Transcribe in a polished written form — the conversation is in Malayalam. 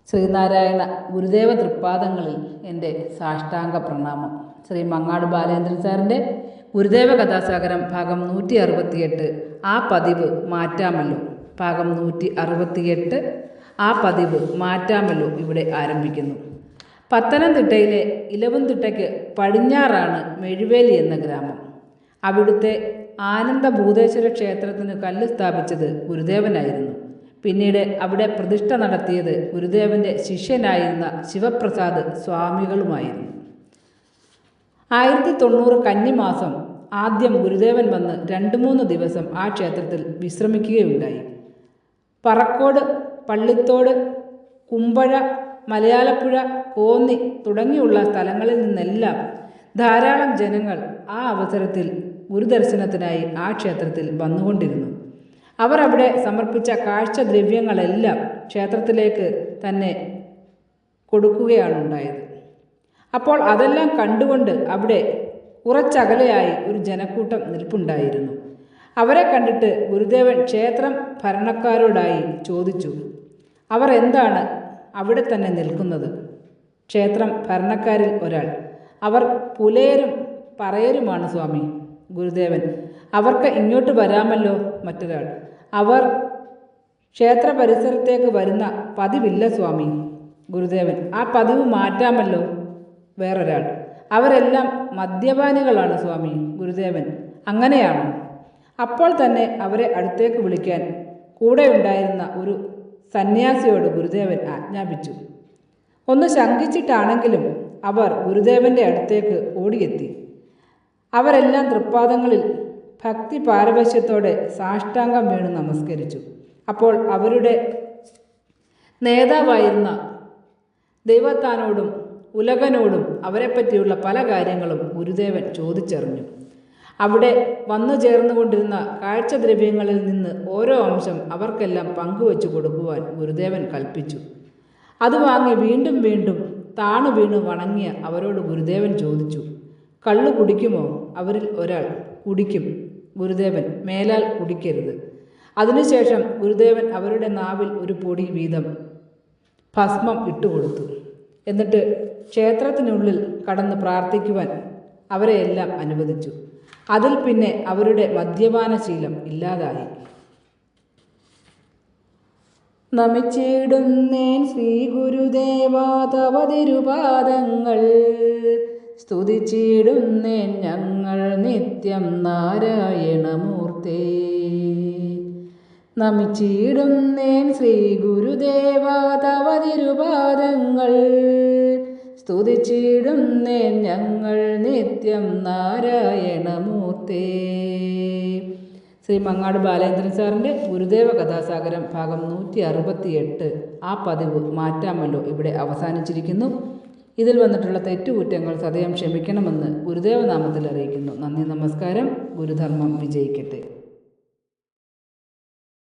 ശ്രീനാരായണ ഗുരുദേവ തൃപ്പാദങ്ങളിൽ എൻ്റെ സാഷ്ടാംഗ പ്രണാമം. ശ്രീ മങ്ങാട് ബാലേന്ദ്രൻ സാറിൻ്റെ ഗുരുദേവ കഥാസാഗരം ഭാഗം 168 ആ പതിവ് മാറ്റാമല്ലോ. ഭാഗം 168 ആ പതിവ് മാറ്റാമല്ലോ ഇവിടെ ആരംഭിക്കുന്നു. പത്തനംതിട്ടയിലെ ഇലവുംതിട്ടയ്ക്ക് പടിഞ്ഞാറാണ് മെഴുവേലി എന്ന ഗ്രാമം. അവിടുത്തെ ആനന്ദഭൂതേശ്വര ക്ഷേത്രത്തിന് കല്ല് സ്ഥാപിച്ചത് ഗുരുദേവനായിരുന്നു. പിന്നീട് അവിടെ പ്രതിഷ്ഠ നടത്തിയത് ഗുരുദേവൻ്റെ ശിഷ്യനായിരുന്ന ശിവപ്രസാദ് സ്വാമികളുമായിരുന്നു. 1990 കന്നിമാസം ആദ്യം ഗുരുദേവൻ വന്ന് 2-3 ദിവസം ആ ക്ഷേത്രത്തിൽ വിശ്രമിക്കുകയുണ്ടായി. പറക്കോട്, പള്ളിത്തോട്, കുമ്പഴ, മലയാലപ്പുഴ, കോന്നി തുടങ്ങിയുള്ള സ്ഥലങ്ങളിൽ നിന്നെല്ലാം ധാരാളം ജനങ്ങൾ ആ അവസരത്തിൽ ഗുരുദർശനത്തിനായി ആ ക്ഷേത്രത്തിൽ വന്നുകൊണ്ടിരുന്നു. അവർ അവിടെ സമർപ്പിച്ച കാഴ്ചദ്രവ്യങ്ങളെല്ലാം ക്ഷേത്രത്തിലേക്ക് തന്നെ കൊടുക്കുകയാണുണ്ടായത്. അപ്പോൾ അതെല്ലാം കണ്ടുകൊണ്ട് അവിടെ കുറച്ചകലെയായി ഒരു ജനക്കൂട്ടം നിൽപ്പുണ്ടായിരുന്നു. അവരെ കണ്ടിട്ട് ഗുരുദേവൻ ക്ഷേത്രം ഭരണക്കാരോടായി ചോദിച്ചു, അവർ എന്താണ് അവിടെ തന്നെ നിൽക്കുന്നത്? ക്ഷേത്രം ഭരണക്കാരിൽ ഒരാൾ, അവർ പുലയരും പറയരുമാണ് സ്വാമി. ഗുരുദേവൻ, അവർക്ക് ഇങ്ങോട്ട് വരാമല്ലോ. മറ്റൊരാൾ, അവർ ക്ഷേത്ര പരിസരത്തേക്ക് വരുന്ന പതിവില്ല സ്വാമി. ഗുരുദേവൻ, ആ പതിവ് മാറ്റാമല്ലോ. വേറൊരാൾ, അവരെല്ലാം മദ്യപാനികളാണ് സ്വാമി. ഗുരുദേവൻ, അങ്ങനെയാണോ? അപ്പോൾ തന്നെ അവരെ അടുത്തേക്ക് വിളിക്കാൻ കൂടെ ഉണ്ടായിരുന്ന ഒരു സന്യാസിയോട് ഗുരുദേവൻ ആജ്ഞാപിച്ചു. ഒന്ന് ശങ്കിച്ചിട്ടാണെങ്കിലും അവർ ഗുരുദേവൻ്റെ അടുത്തേക്ക് ഓടിയെത്തി. അവരെല്ലാം തൃപ്പാദങ്ങളിൽ ഭക്തി പാരവശ്യത്തോടെ സാഷ്ടാംഗം വീണ് നമസ്കരിച്ചു. അപ്പോൾ അവരുടെ നേതാവായിരുന്ന ദൈവത്താനോടും ഉലകനോടും അവരെപ്പറ്റിയുള്ള പല കാര്യങ്ങളും ഗുരുദേവൻ ചോദിച്ചറിഞ്ഞു. അവിടെ വന്നു ചേർന്നുകൊണ്ടിരുന്ന കാഴ്ചദ്രവ്യങ്ങളിൽ നിന്ന് ഓരോ അംശം അവർക്കെല്ലാം പങ്കുവച്ചു കൊടുക്കുവാൻ ഗുരുദേവൻ കൽപ്പിച്ചു. അത് വാങ്ങി വീണ്ടും വീണ്ടും താണു വീണു വണങ്ങിയ അവരോട് ഗുരുദേവൻ ചോദിച്ചു, കള്ളു കുടിക്കുമോ? അവരിൽ ഒരാൾ, കുടിക്കും. ഗുരുദേവൻ, മേലാൽ കുടിക്കരുത്. അതിനുശേഷം ഗുരുദേവൻ അവരുടെ നാവിൽ ഒരു പൊടി വീതം ഭസ്മം ഇട്ടുകൊടുത്തു. എന്നിട്ട് ക്ഷേത്രത്തിനുള്ളിൽ കടന്ന് പ്രാർത്ഥിക്കുവാൻ അവരെയെല്ലാം അനുവദിച്ചു. അതിൽ പിന്നെ അവരുടെ മദ്യപാനശീലം ഇല്ലാതായി. നമിച്ചിടുന്നേൻ ശ്രീ ഗുരുദേവാ തവ തിരുപാദങ്ങൾ, സ്തുതിച്ചിടുന്നേൻ ഞങ്ങൾ നിത്യം നാരായണമൂർത്തേ. നമിച്ചിടുന്നേൻ ശ്രീ ഗുരുദേവാ തവ തിരുപാദങ്ങൾ, സ്തുതിച്ചിടുന്നേൻ ഞങ്ങൾ നിത്യം നാരായണമൂർത്തേ. ശ്രീ മങ്ങാട് ബാലേന്ദ്രൻ സാറിൻ്റെ ഗുരുദേവ കഥാസാഗരം ഭാഗം 168 ആ പതിവ് മാറ്റാമല്ലോ ഇവിടെ അവസാനിച്ചിരിക്കുന്നു. ഇതിൽ വന്നിട്ടുള്ള തെറ്റുകുറ്റങ്ങൾ സദയം ക്ഷമിക്കണമെന്ന് ഗുരുദേവ നാമത്തിൽ അറിയിക്കുന്നു. നന്ദി, നമസ്കാരം. ഗുരുധർമ്മം വിജയിക്കട്ടെ.